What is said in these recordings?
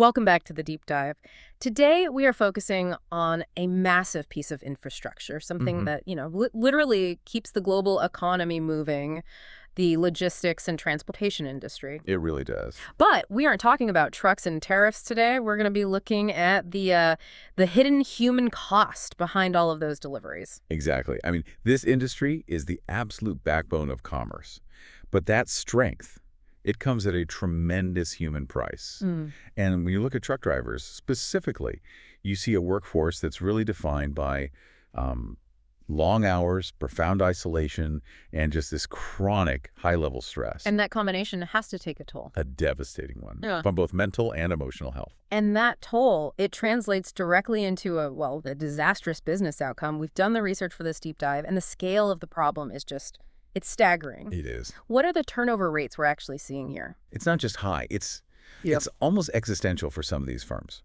Welcome back to the deep dive. Today, we are focusing on a massive piece of infrastructure, something hmm that, literally keeps the global economy moving, the logistics and transportation industry. It really does. But we aren't talking about trucks and tariffs today. We're going to be looking at the hidden human cost behind all of those deliveries. Exactly. I mean, this industry is the absolute backbone of commerce. But that strength, it comes at a tremendous human price. Mm. And when you look at truck drivers specifically, you see a workforce that's really defined by um, long hours, profound isolation, and just this chronic high-level stress. And that combination has to take a toll. A devastating one Yeah. from both mental and emotional health. And that toll, it translates directly into a disastrous business outcome. We've done the research for this deep dive, and the scale of the problem is it's staggering. It is. What are the turnover rates we're actually seeing here? It's not just high. Yep. It's almost existential for some of these firms.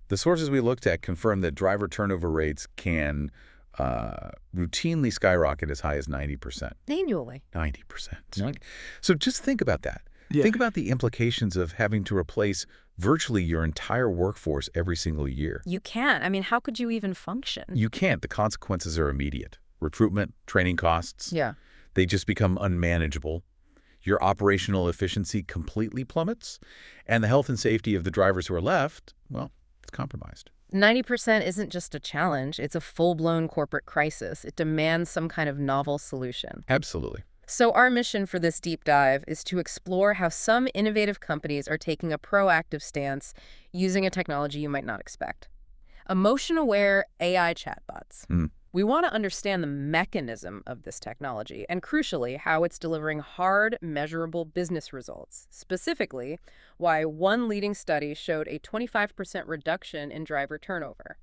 The sources we looked at confirm that driver turnover rates can routinely skyrocket as high as 90%. Annually. 90%. So just think about that. Yeah. Think about the implications of having to replace virtually your entire workforce every single year. You can't. I mean, how could you even function? You can't. The consequences are immediate. Recruitment, training costs, Yeah. they just become unmanageable. Your operational efficiency completely plummets, and the health and safety of the drivers who are left, well, it's compromised. 90% isn't just a challenge. It's a full-blown corporate crisis. It demands some kind of novel solution. Absolutely. So our mission for this deep dive is to explore how some innovative companies are taking a proactive stance using a technology you might not expect. Emotion-aware AI chatbots. Mm. We want to understand the mechanism of this technology and, crucially, how it's delivering hard, measurable business results. Specifically, why one leading study showed a 25% reduction in driver turnover.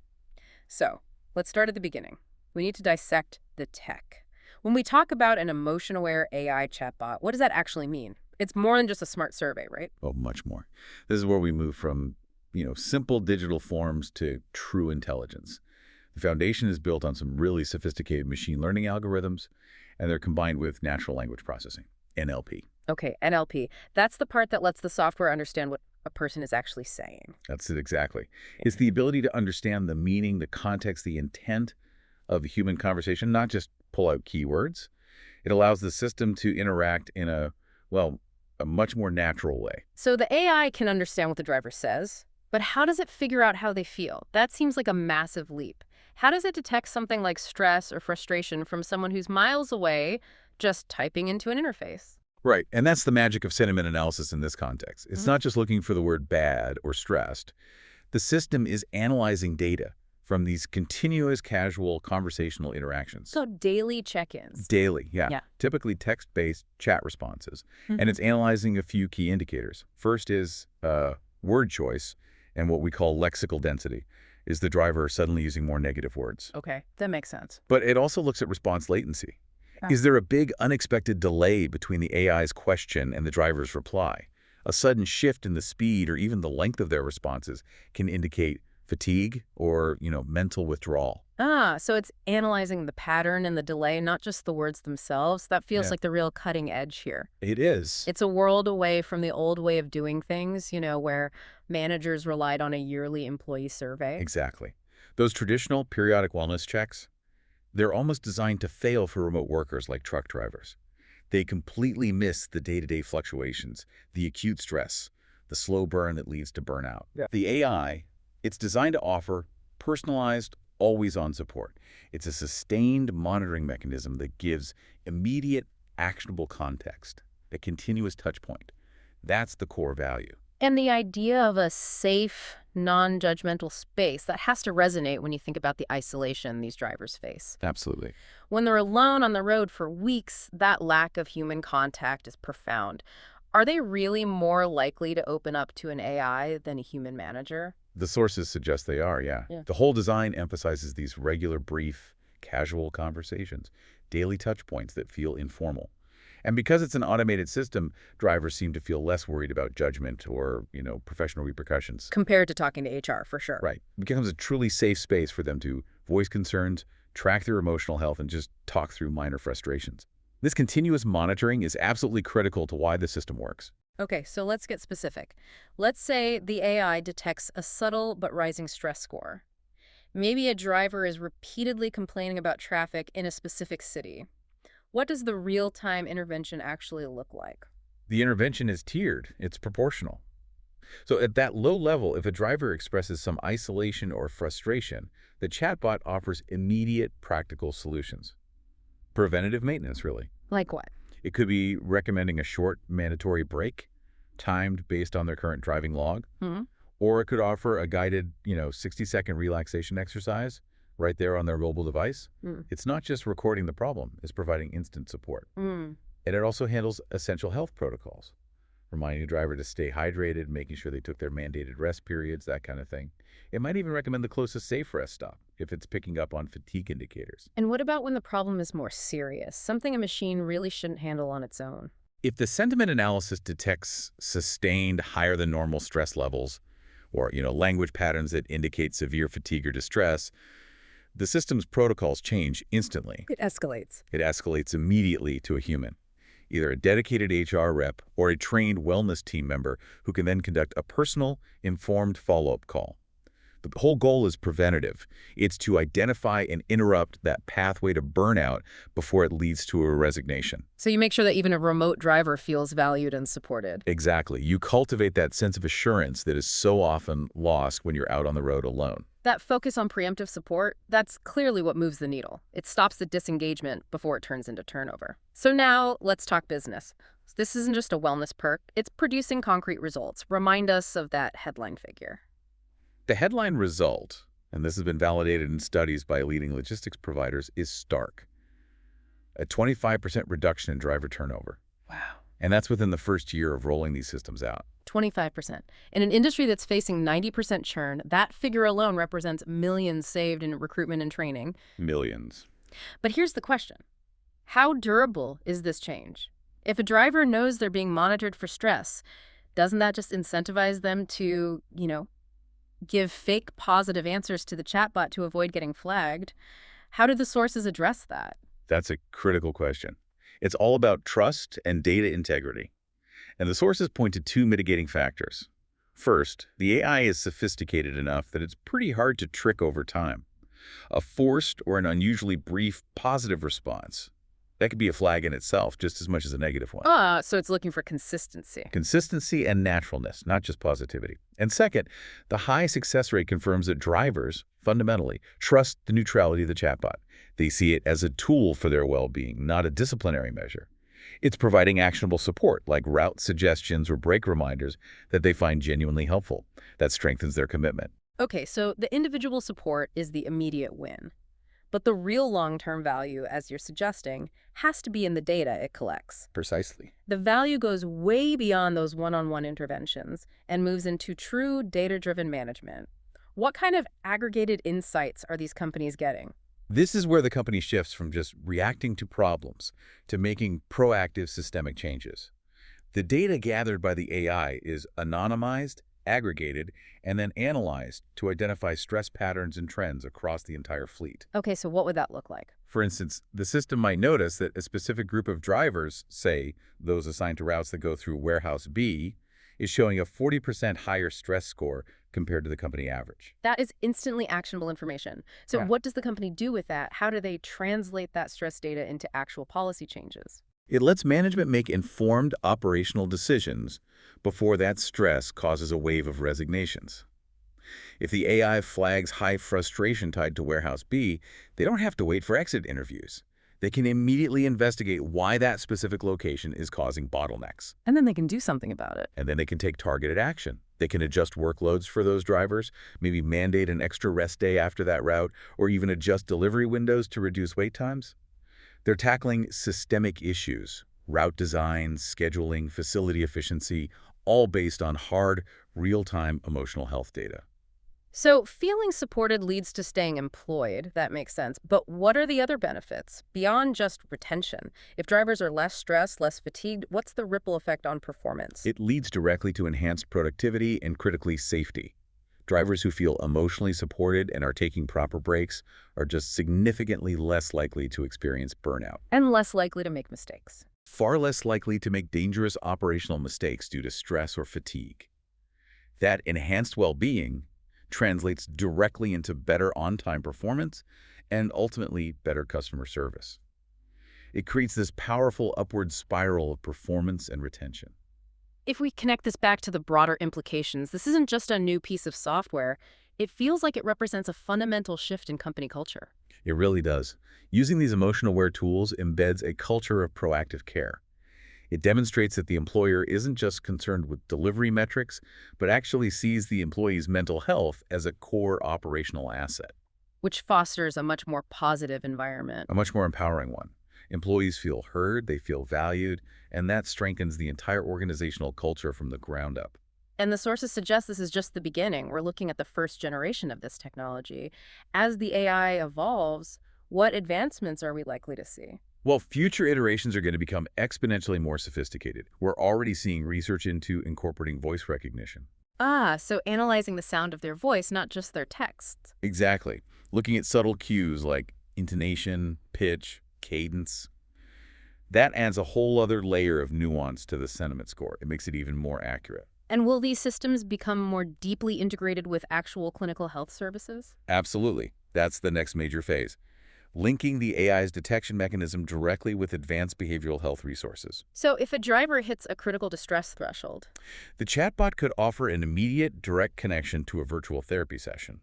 So, let's start at the beginning. We need to dissect the tech. When we talk about an emotion-aware AI chatbot, what does that actually mean? It's more than just a smart survey, right? Oh, much more. This is where we move from, simple digital forms to true intelligence. The foundation is built on some really sophisticated machine learning algorithms, and they're combined with natural language processing, NLP. Okay, NLP. That's the part that lets the software understand what a person is actually saying. That's it exactly. It's the ability to understand the meaning, the context, the intent of a human conversation, not just pull out keywords. It allows the system to interact in a much more natural way. So the AI can understand what the driver says, but how does it figure out how they feel? That seems like a massive leap. How does it detect something like stress or frustration from someone who's miles away just typing into an interface? Right, and that's the magic of sentiment analysis in this context. It's not just looking for the word bad or stressed. The system is analyzing data from these continuous casual conversational interactions. So daily check-ins. Daily, yeah. Yeah. Typically text-based chat responses. Mhm. And it's analyzing a few key indicators. First is word choice and what we call lexical density. Is the driver suddenly using more negative words? Okay, that makes sense. But it also looks at response latency. Ah. Is there a big unexpected delay between the AI's question and the driver's reply? A sudden shift in the speed or even the length of their responses can indicate fatigue or, mental withdrawal. So it's analyzing the pattern and the delay, not just the words themselves. That feels Yeah. like the real cutting edge here. It is. It's a world away from the old way of doing things, where managers relied on a yearly employee survey. Exactly. Those traditional periodic wellness checks, they're almost designed to fail for remote workers like truck drivers. They completely miss the day-to-day fluctuations, the acute stress, the slow burn that leads to burnout. Yeah. The AI, it's designed to offer personalized, always-on support. It's a sustained monitoring mechanism that gives immediate, actionable context, a continuous touch point. That's the core value. And the idea of a safe, non-judgmental space, that has to resonate when you think about the isolation these drivers face. Absolutely. When they're alone on the road for weeks, that lack of human contact is profound. Are they really more likely to open up to an AI than a human manager? The sources suggest they are, yeah. Yeah. The whole design emphasizes these regular, brief, casual conversations, daily touch points that feel informal. And because it's an automated system, drivers seem to feel less worried about judgment or, professional repercussions. Compared to talking to HR, for sure. Right. It becomes a truly safe space for them to voice concerns, track their emotional health, and just talk through minor frustrations. This continuous monitoring is absolutely critical to why the system works. Okay, so let's get specific. Let's say the AI detects a subtle but rising stress score. Maybe a driver is repeatedly complaining about traffic in a specific city. What does the real-time intervention actually look like? The intervention is tiered. It's proportional. So at that low level, if a driver expresses some isolation or frustration, the chatbot offers immediate practical solutions. Preventative maintenance, really. Like what? It could be recommending a short mandatory break, timed based on their current driving log, Hmm? or it could offer a guided, 60-second relaxation exercise right there on their mobile device. Mm. It's not just recording the problem, it's providing instant support. Mm. And it also handles essential health protocols, reminding the driver to stay hydrated, making sure they took their mandated rest periods, that kind of thing. It might even recommend the closest safe rest stop if it's picking up on fatigue indicators. And what about when the problem is more serious, something a machine really shouldn't handle on its own? If the sentiment analysis detects sustained higher than normal stress levels or, language patterns that indicate severe fatigue or distress, the system's protocols change instantly. It escalates. It escalates immediately to a human, either a dedicated HR rep or a trained wellness team member who can then conduct a personal, informed follow-up call. The whole goal is preventative. It's to identify and interrupt that pathway to burnout before it leads to a resignation. So you make sure that even a remote driver feels valued and supported. Exactly. You cultivate that sense of assurance that is so often lost when you're out on the road alone. That focus on preemptive support, that's clearly what moves the needle. It stops the disengagement before it turns into turnover. So now let's talk business. This isn't just a wellness perk, it's producing concrete results. Remind us of that headline figure. The headline result, and this has been validated in studies by leading logistics providers, is stark. A 25% reduction in driver turnover. Wow. And that's within the first year of rolling these systems out. 25%. In an industry that's facing 90% churn, that figure alone represents millions saved in recruitment and training. Millions. But here's the question. How durable is this change? If a driver knows they're being monitored for stress, doesn't that just incentivize them to, give fake positive answers to the chatbot to avoid getting flagged? How do the sources address that? That's a critical question. It's all about trust and data integrity. And the sources point to two mitigating factors. First, the AI is sophisticated enough that it's pretty hard to trick over time. A forced or an unusually brief positive response, that could be a flag in itself just as much as a negative one. So it's looking for consistency. Consistency and naturalness, not just positivity. And second, the high success rate confirms that drivers, fundamentally, trust the neutrality of the chatbot. They see it as a tool for their well-being, not a disciplinary measure. It's providing actionable support, like route suggestions or break reminders, that they find genuinely helpful. That strengthens their commitment. Okay, so the individual support is the immediate win. But the real long-term value, as you're suggesting, has to be in the data it collects. Precisely. The value goes way beyond those one-on-one interventions and moves into true data-driven management. What kind of aggregated insights are these companies getting? This is where the company shifts from just reacting to problems to making proactive systemic changes. The data gathered by the AI is anonymized, aggregated, and then analyzed to identify stress patterns and trends across the entire fleet. Okay, so what would that look like? For instance, the system might notice that a specific group of drivers, say those assigned to routes that go through warehouse B, is showing a 40% higher stress score compared to the company average. That is instantly actionable information. So Yeah. what does the company do with that? How do they translate that stress data into actual policy changes? It lets management make informed operational decisions before that stress causes a wave of resignations. If the AI flags high frustration tied to warehouse B, they don't have to wait for exit interviews. They can immediately investigate why that specific location is causing bottlenecks. And then they can do something about it. And then they can take targeted action. They can adjust workloads for those drivers, maybe mandate an extra rest day after that route, or even adjust delivery windows to reduce wait times. They're tackling systemic issues, route design, scheduling, facility efficiency, all based on hard, real-time emotional health data. So feeling supported leads to staying employed. That makes sense. But what are the other benefits beyond just retention? If drivers are less stressed, less fatigued, what's the ripple effect on performance? It leads directly to enhanced productivity and, critically, safety. Drivers who feel emotionally supported and are taking proper breaks are just significantly less likely to experience burnout. And less likely to make mistakes. far less likely to make dangerous operational mistakes due to stress or fatigue. That enhanced well-being translates directly into better on-time performance and ultimately better customer service. It creates this powerful upward spiral of performance and retention. If we connect this back to the broader implications, this isn't just a new piece of software. It feels like it represents a fundamental shift in company culture. It really does. Using these emotion-aware tools embeds a culture of proactive care. It demonstrates that the employer isn't just concerned with delivery metrics, but actually sees the employee's mental health as a core operational asset, Which fosters a much more positive environment. a much more empowering one. Employees feel heard, they feel valued, and that strengthens the entire organizational culture from the ground up. And the sources suggest this is just the beginning. We're looking at the first generation of this technology. As the AI evolves, what advancements are we likely to see? Well, future iterations are going to become exponentially more sophisticated. We're already seeing research into incorporating voice recognition. Ah, so analyzing the sound of their voice, not just their text. Exactly. Looking at subtle cues like intonation, pitch, cadence. That adds a whole other layer of nuance to the sentiment score. It makes it even more accurate. And will these systems become more deeply integrated with actual clinical health services? Absolutely. That's the next major phase. Linking the AI's detection mechanism directly with advanced behavioral health resources. So if a driver hits a critical distress threshold, The chatbot could offer an immediate, direct connection to a virtual therapy session,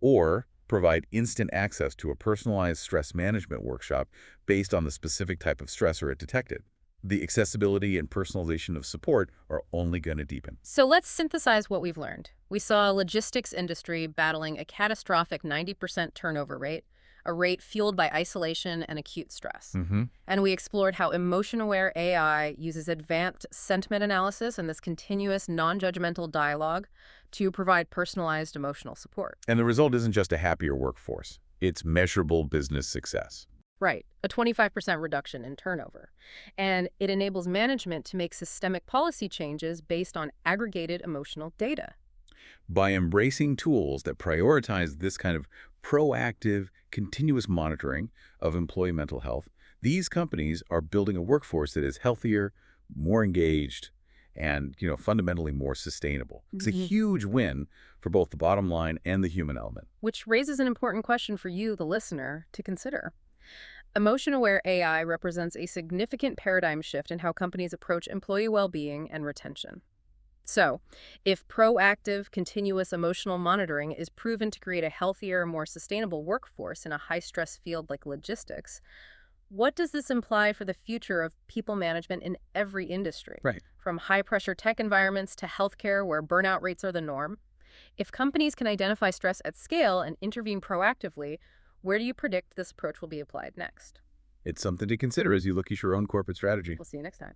or provide instant access to a personalized stress management workshop based on the specific type of stressor it detected. The accessibility and personalization of support are only going to deepen. so let's synthesize what we've learned. We saw a logistics industry battling a catastrophic 90% turnover rate, a rate fueled by isolation and acute stress. And we explored how emotion-aware AI uses advanced sentiment analysis and this continuous non-judgmental dialogue to provide personalized emotional support. And the result isn't just a happier workforce. It's measurable business success. Right, a 25% reduction in turnover. And it enables management to make systemic policy changes based on aggregated emotional data. By embracing tools that prioritize this kind of proactive, continuous monitoring of employee mental health, these companies are building a workforce that is healthier, more engaged, and fundamentally more sustainable. It's a huge win for both the bottom line and the human element. Which raises an important question for you, the listener, to consider. Emotion-aware AI represents a significant paradigm shift in how companies approach employee well-being and retention. So, if proactive, continuous emotional monitoring is proven to create a healthier, more sustainable workforce in a high-stress field like logistics, what does this imply for the future of people management in every industry? Right. From high-pressure tech environments to healthcare where burnout rates are the norm? If companies can identify stress at scale and intervene proactively, where do you predict this approach will be applied next? It's something to consider as you look at your own corporate strategy. We'll see you next time.